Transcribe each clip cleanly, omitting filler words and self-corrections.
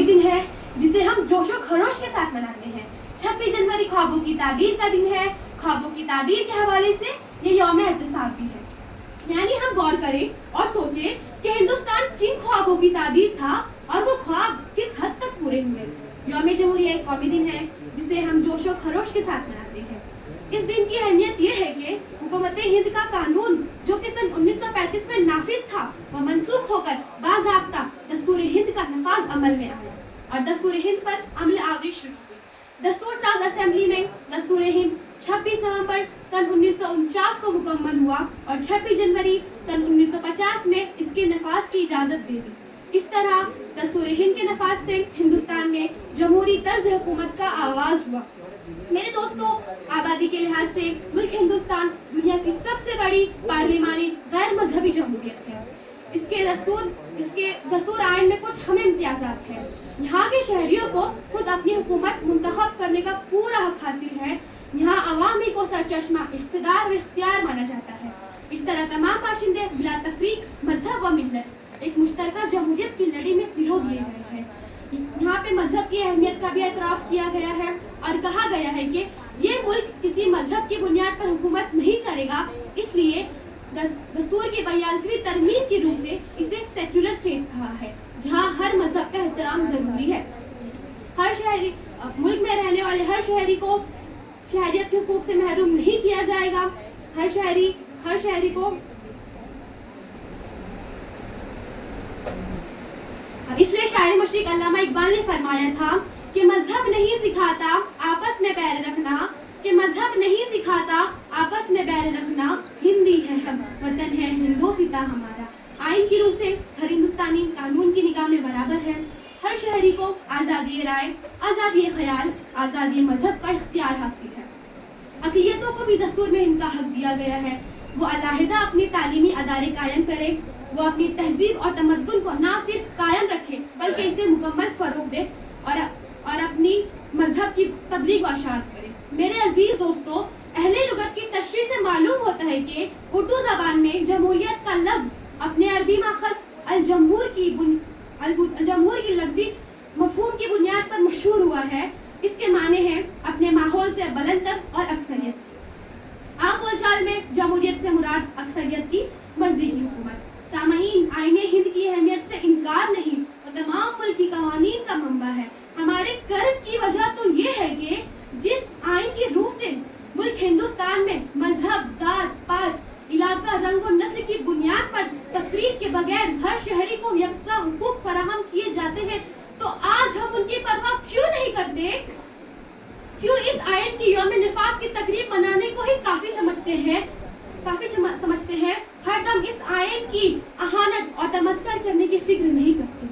دن ہے جسے ہم جوش و خروش کے ساتھ مناتے ہیں۔ 26 جنوری خوابوں کی تعبیر کا دن ہے۔ خوابوں کی تعبیر کے حوالے سے یہ یوم احتساب بھی ہے۔ یعنی ہم غور کریں اور سوچیں کہ ہندوستان کن خوابوں کی تعبیر تھا اور وہ خواب کس حد تک پورے ہوئے۔ یوم جمہوریہ ایک قومی دن ہے جسے ہم جوش و خروش کے ساتھ مناتے ہیں۔ اس دن کی اہمیت یہ ہے کہ حکومت ہند کا قانون جو کہ سن 1935 میں نافذ تھا وہ منسوخ ہو کر باضابطہ دستور ہند کا نفاذ عمل میں آیا اور دستور ہند پر عمل آوری شروع ہوئی۔ دستور ساز اسمبلی میں دستور ہند 26 نومبر سن 1949 کو مکمل ہوا اور 26 جنوری سن 1950 میں اس کے نفاذ کی اجازت دے دی۔ اس طرح دستور ہند کے نفاذ سے ہندوستان میں جمہوری طرز حکومت کا آغاز ہوا۔ میرے دوستوں، آبادی کے لحاظ سے ملک ہندوستان دنیا کی سب سے بڑی پارلیمانی غیر مذہبی جمہوریت ہے۔ اس کے دستور آئین میں کچھ اہم امتیازات ہیں۔ یہاں کے شہریوں کو خود اپنی حکومت منتخب کرنے کا پورا حق حاصل ہے۔ یہاں عوامی کو سرچشمہ اقتدار و اختیار مانا جاتا ہے۔ اس طرح تمام باشندے بلا تفریق مذہب و ملت ایک مشترکہ جمہوریت کی لڑی میں پرو دیے گئے ہیں۔ یہاں پہ مذہب کی اہمیت کا بھی اعتراف کیا گیا ہے اور کہا گیا ہے کہ یہ ملک کسی مذہب کی بنیاد پر حکومت نہیں کرے گا، اس لیے دستور کی 42ویں ترمیم کی روح سے اسے سیکولر اسٹیٹ کہا ہے جہاں ہر مذہب کا احترام ضروری ہے۔ ہر شہری ملک میں رہنے والے ہر شہری کو شہریت کے حقوق سے محروم نہیں کیا جائے گا۔ ہر شہری کو اس لیے شاعر مشرق علامہ اقبال نے فرمایا تھا کہ مذہب نہیں سکھاتا آپس میں بیر رکھنا، کہ مذہب نہیں سکھاتا آپس میں بیر رکھنا، ہندی ہے ہم، وطن ہے ہندوستاں ہمارا۔ آئین کی روح سے ہر ہندوستانی قانون کی نگاہ میں برابر ہے۔ ہر شہری کو آزادی رائے، آزادی خیال، آزادی مذہب کا اختیار حاصل ہے۔ اقلیتوں کو بھی دستور میں ان کا حق دیا گیا ہے۔ وہ علیحدہ اپنی تعلیمی ادارے قائم کرے، وہ اپنی تہذیب اور تمدن کو نہ صرف قائم رکھے بلکہ اسے مکمل فروغ دے اور اپنی مذہب کی تبلیغ و اشاعت کرے۔ میرے عزیز دوستو، اہل لغت کی تشریح سے معلوم ہوتا ہے کہ اردو زبان میں جمہوریت کا لفظ اپنے عربی ماخذ الجمہور کی لفظی مفہوم کی بنیاد پر مشہور ہوا ہے۔ اس کے معنی ہیں اپنے ماحول سے بلند تر اور اکثریت۔ عام بول چال میں جمہوریت سے مراد اکثریت کی مرضی کی حکومت۔ سامعین، آئین ہند کی اہمیت سے انکار نہیں، وہ تمام ملک کی قوانین کا منبع ہے۔ ہمارے کرم کی وجہ تو یہ ہے کہ جس آئین کی روح سے ملک ہندوستان میں مذہب، ذات پات، علاقہ، رنگ و نسل کی بنیاد پر تفریق کے بغیر ہر شہری کو یکساں حقوق فراہم کیے جاتے ہیں، تو آج ہم ان کی پرواہ کیوں نہیں کرتے؟ کیوں اس آئین کی یوم نفاذ کی تقریب منانے کو ہی کافی سمجھتے ہیں؟ ہر دم اس آئین کی اہانت اور تمسخر کرنے کی فکر نہیں کرتے۔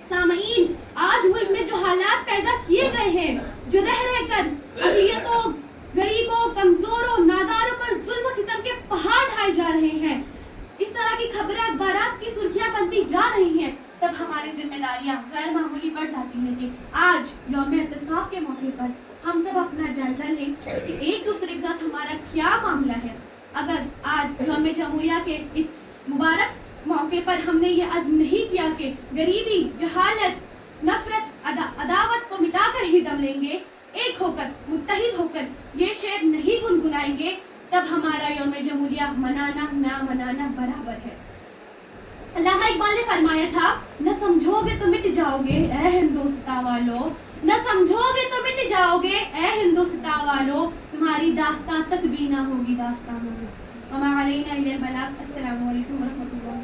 سامعین، آج ملک میں جو حالات پیدا کیے گئے ہیں، جو رہ کر اقلیتوں، غریبوں، کمزوروں، ناداروں پر ظلم و ستم کے پہاڑ ڈھائے جا رہے ہیں، اس طرح کی خبریں اخبارات کی سرخیاں بنتی جا رہی ہیں، تب ہماری ذمہ داریاں غیر معمولی بڑھ جاتی ہیں کہ آج یوم احتساب کے موقع پر ہم سب اپنا جائزہ لیں کہ ایک دوسرے کے ساتھ ہمارا کیا معاملہ ہے۔ اگر آج یوم جمہوریہ کے اس مبارک موقع پر ہم نے یہ عزم نہیں کیا کہ غریبی، جہالت، نفرت، عداوت کو مٹا کر ہی دم لیں گے، ایک ہو کر، متحد ہو کر یہ شعر نہیں گنگنائیں گے، تب ہمارا یوم جمہوریہ منانا نہ منانا برابر ہے۔ علامہ اقبال نے فرمایا تھا، نہ سمجھو گے تو مٹ جاؤ گے اے ہندوستاں والو، نہ سمجھو گے تو مٹ جاؤ گے اے ہندوستاں والو، تمہاری داستان تک بھی نہ ہوگی داستان ہوگی۔ وما علینا الا البلاغ۔ السلام علیکم ورحمۃ اللہ۔